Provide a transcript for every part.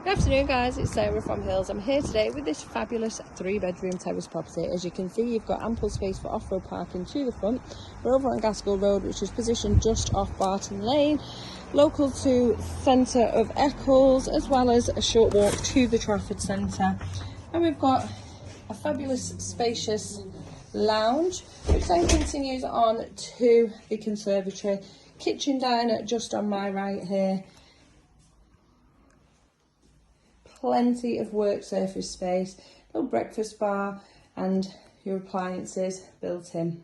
Good afternoon guys, it's Sarah from Hills. I'm here today with this fabulous 3-bedroom terrace property. As you can see, you've got ample space for off-road parking to the front. We're over on Gaskell Road, which is positioned just off Barton Lane, local to centre of Eccles, as well as a short walk to the Trafford Centre. And we've got a fabulous spacious lounge, which then continues on to the conservatory. Kitchen diner just on my right here. Plenty of work surface space, little breakfast bar and your appliances built in.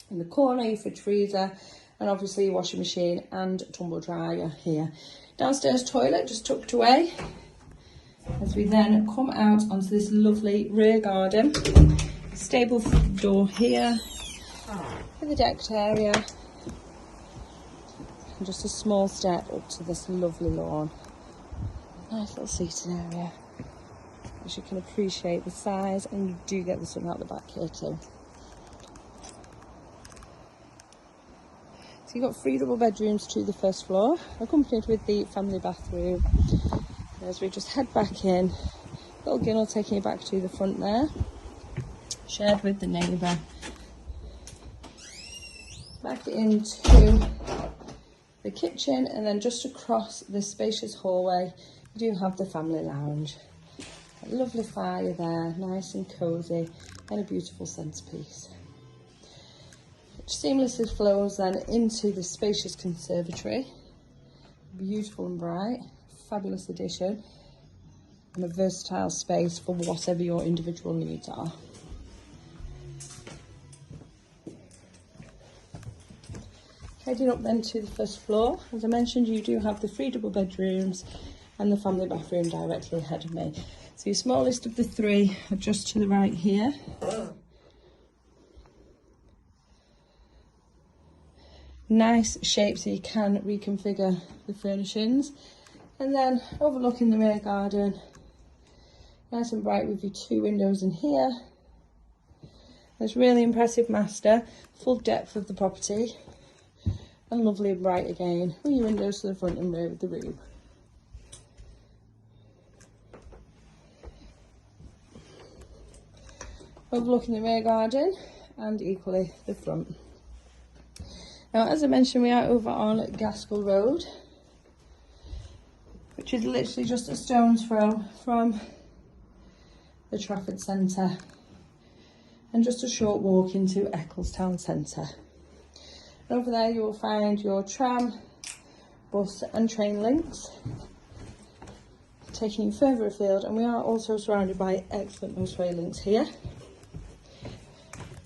In the corner, your fridge freezer, and obviously your washing machine and tumble dryer here. Downstairs toilet just tucked away. As we then come out onto this lovely rear garden, stable door here with the decked area, and just a small step up to this lovely lawn. Nice little seating area, as you can appreciate the size, and you do get the sun out the back here too. So you've got 3 double bedrooms to the first floor, accompanied with the family bathroom. As we just head back in, little ginnel taking you back to the front there, shared with the neighbour. Back into the kitchen, and then just across this spacious hallway you do have the family lounge. A lovely fire there, nice and cosy, and a beautiful centrepiece, which seamlessly flows then into the spacious conservatory. Beautiful and bright, fabulous addition, and a versatile space for whatever your individual needs are. Heading up then to the first floor, as I mentioned, you do have the 3 double bedrooms and the family bathroom directly ahead of me. So your smallest of the 3 are just to the right here. Nice shape so you can reconfigure the furnishings. And then overlooking the rear garden, nice and bright with your 2 windows in here. This really impressive master, full depth of the property, and lovely and bright again with your windows to the front and rear of the room. Overlooking the rear garden and equally the front. Now, as I mentioned, we are over on Gaskell Road, which is literally just a stone's throw from the Trafford Centre, and just a short walk into Eccles town centre. Over there you will find your tram, bus and train links, taking you further afield, and we are also surrounded by excellent motorway links here.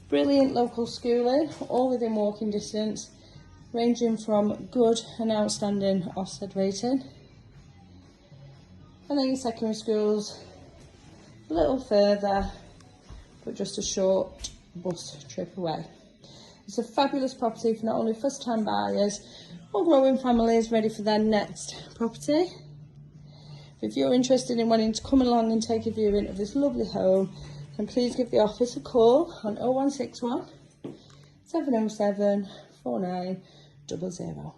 Brilliant local schooling, all within walking distance, ranging from good and outstanding Ofsted rating. And then your secondary schools a little further, but just a short bus trip away. It's a fabulous property for not only first-time buyers or growing families ready for their next property. If you're interested in wanting to come along and take a viewing of this lovely home, then please give the office a call on 0161 707 4900.